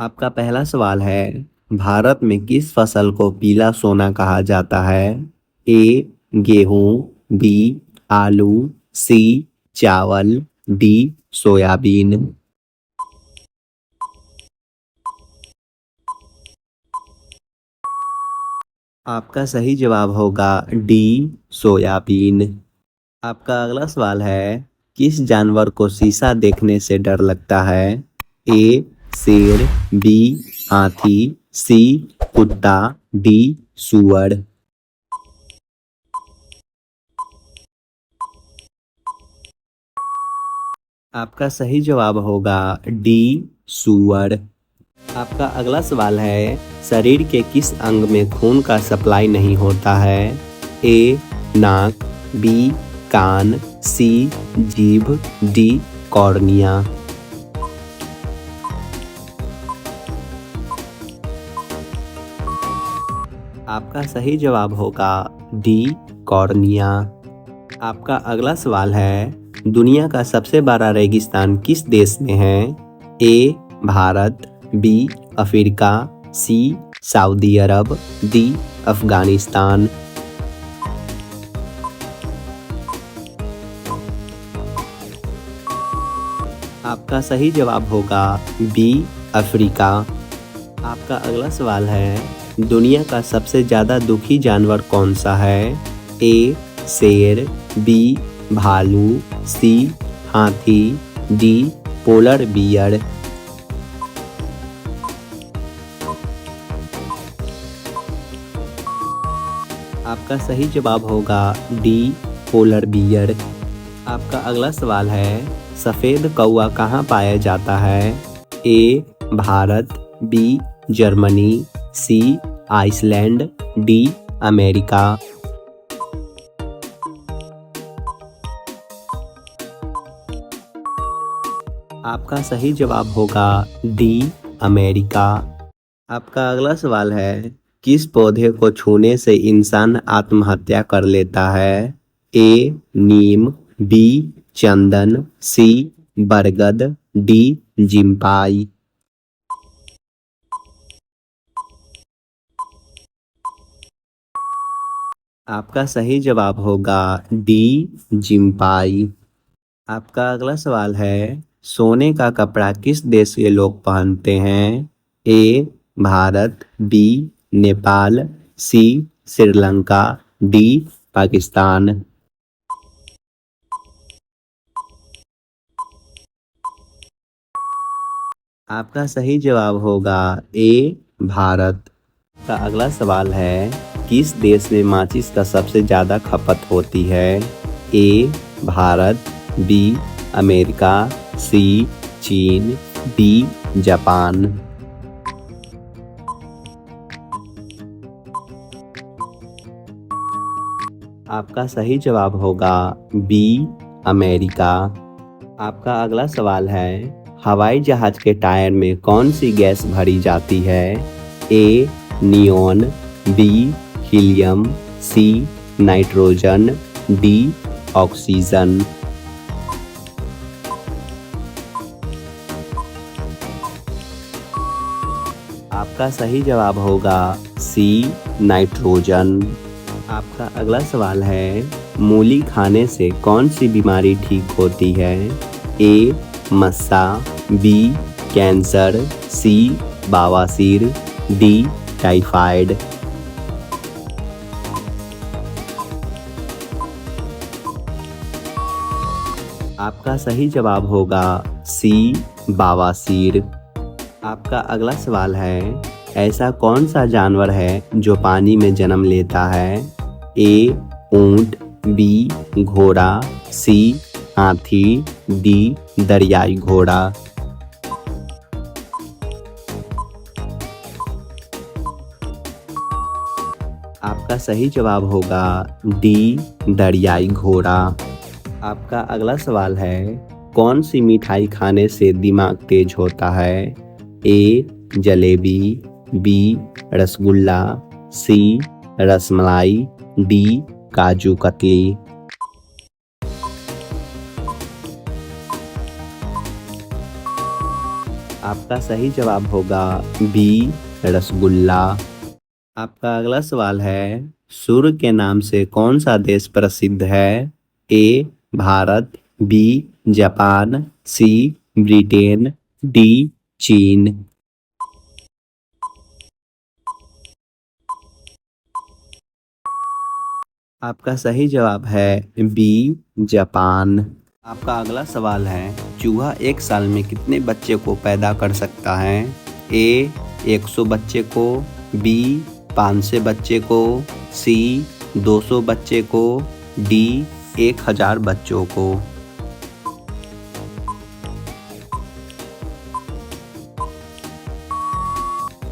आपका पहला सवाल है, भारत में किस फसल को पीला सोना कहा जाता है? ए गेहूं, बी आलू, सी चावल, डी सोयाबीन। आपका सही जवाब होगा डी सोयाबीन। आपका अगला सवाल है, किस जानवर को शीशा देखने से डर लगता है? ए शेर, बी हाथी, सी कुत्ता, डी सुअर। आपका सही जवाब होगा डी सुअर। आपका अगला सवाल है, शरीर के किस अंग में खून का सप्लाई नहीं होता है? ए नाक, बी कान, सी जीभ, डी कॉर्निया। आपका सही जवाब होगा डी कॉर्निया। आपका अगला सवाल है, दुनिया का सबसे बड़ा रेगिस्तान किस देश में है? A Bharat, B Africa, C सऊदी अरब, डी अफगानिस्तान। आपका सही जवाब होगा बी अफ्रीका। आपका अगला सवाल है, दुनिया का सबसे ज्यादा दुखी जानवर कौन सा है? ए शेर, बी भालू, सी हाथी, डी पोलर बियर। आपका सही जवाब होगा डी पोलर बियर। आपका अगला सवाल है, सफेद कौवा कहाँ पाया जाता है? A Bharat, B Germany, C Iceland, D America. आपका सही जवाब होगा डी अमेरिका। आपका अगला सवाल है, किस पौधे को छूने से इंसान आत्महत्या कर लेता है? ए नीम, बी चंदन, सी बरगद, डी जिम्पाई। आपका सही जवाब होगा डी जिम्पाई। आपका अगला सवाल है, सोने का कपड़ा किस देश के लोग पहनते हैं? ए भारत, बी नेपाल, सी श्रीलंका, डी पाकिस्तान। आपका सही जवाब होगा ए भारत। का अगला सवाल है, किस देश में माचिस का सबसे ज्यादा खपत होती है? ए भारत, बी अमेरिका, सी चीन, डी जापान। आपका सही जवाब होगा बी अमेरिका। आपका अगला सवाल है, हवाई जहाज के टायर में कौन सी गैस भरी जाती है? A neon, B helium, C nitrogen, D oxygen. आपका सही जवाब होगा सी नाइट्रोजन। आपका अगला सवाल है, मूली खाने से कौन सी बीमारी ठीक होती है? ए मस्सा, बी कैंसर, सी बवासीर, डी टाइफाइड। आपका सही जवाब होगा सी बवासीर। आपका अगला सवाल है, ऐसा कौन सा जानवर है जो पानी में जन्म लेता है? ए ऊंट, बी घोड़ा, सी हाथी, डी दरियाई घोड़ा। आपका सही जवाब होगा डी दरियाई घोड़ा। आपका अगला सवाल है, कौन सी मिठाई खाने से दिमाग तेज होता है? ए जलेबी, बी रसगुल्ला, सी रसमलाई, डी काजू कतली। आपका सही जवाब होगा बी रसगुल्ला। आपका अगला सवाल है, सूर्य के नाम से कौन सा देश प्रसिद्ध है? A Bharat, B Japan, C Britain, D चीन। आपका सही जवाब है बी जापान। आपका अगला सवाल है, चूहा एक साल में कितने बच्चे को पैदा कर सकता है? ए 100 बच्चे को, बी 500 बच्चे को, सी 200 बच्चे को, डी 1000 बच्चों को।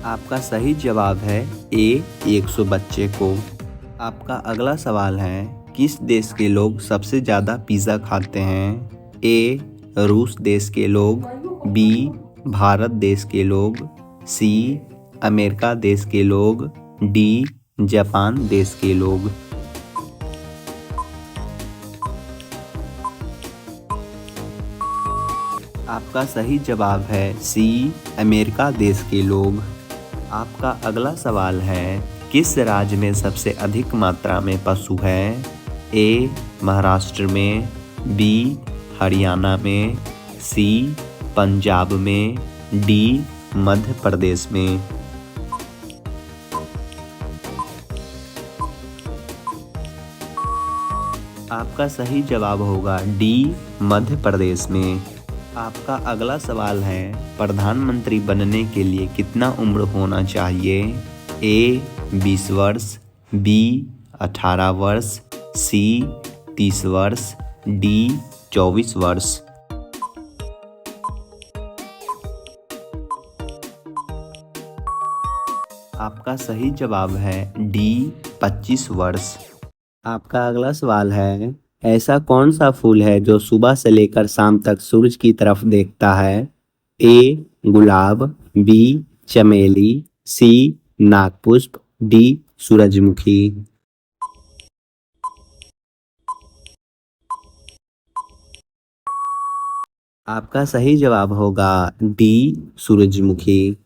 आपका सही जवाब है ए 100 बच्चे को। आपका अगला सवाल है, किस देश के लोग सबसे ज़्यादा पिज़्ज़ा खाते हैं? ए रूस देश के लोग, बी भारत देश के लोग, सी अमेरिका देश के लोग, डी जापान देश के लोग। आपका सही जवाब है सी अमेरिका देश के लोग। आपका अगला सवाल है, किस राज्य में सबसे अधिक मात्रा में पशु हैं? ए महाराष्ट्र में, बी हरियाणा में, सी पंजाब में, डी मध्य प्रदेश में। आपका सही जवाब होगा डी मध्य प्रदेश में। आपका अगला सवाल है, प्रधानमंत्री बनने के लिए कितना उम्र होना चाहिए? ए 20 वर्ष, बी 18 वर्ष, सी 30 वर्ष, डी 24 वर्ष। आपका सही जवाब है डी 25 वर्ष। आपका अगला सवाल है, ऐसा कौन सा फूल है जो सुबह से लेकर शाम तक सूरज की तरफ देखता है? ए गुलाब, बी चमेली, सी नागपुष्प, डी सूरजमुखी। आपका सही जवाब होगा डी सूरजमुखी।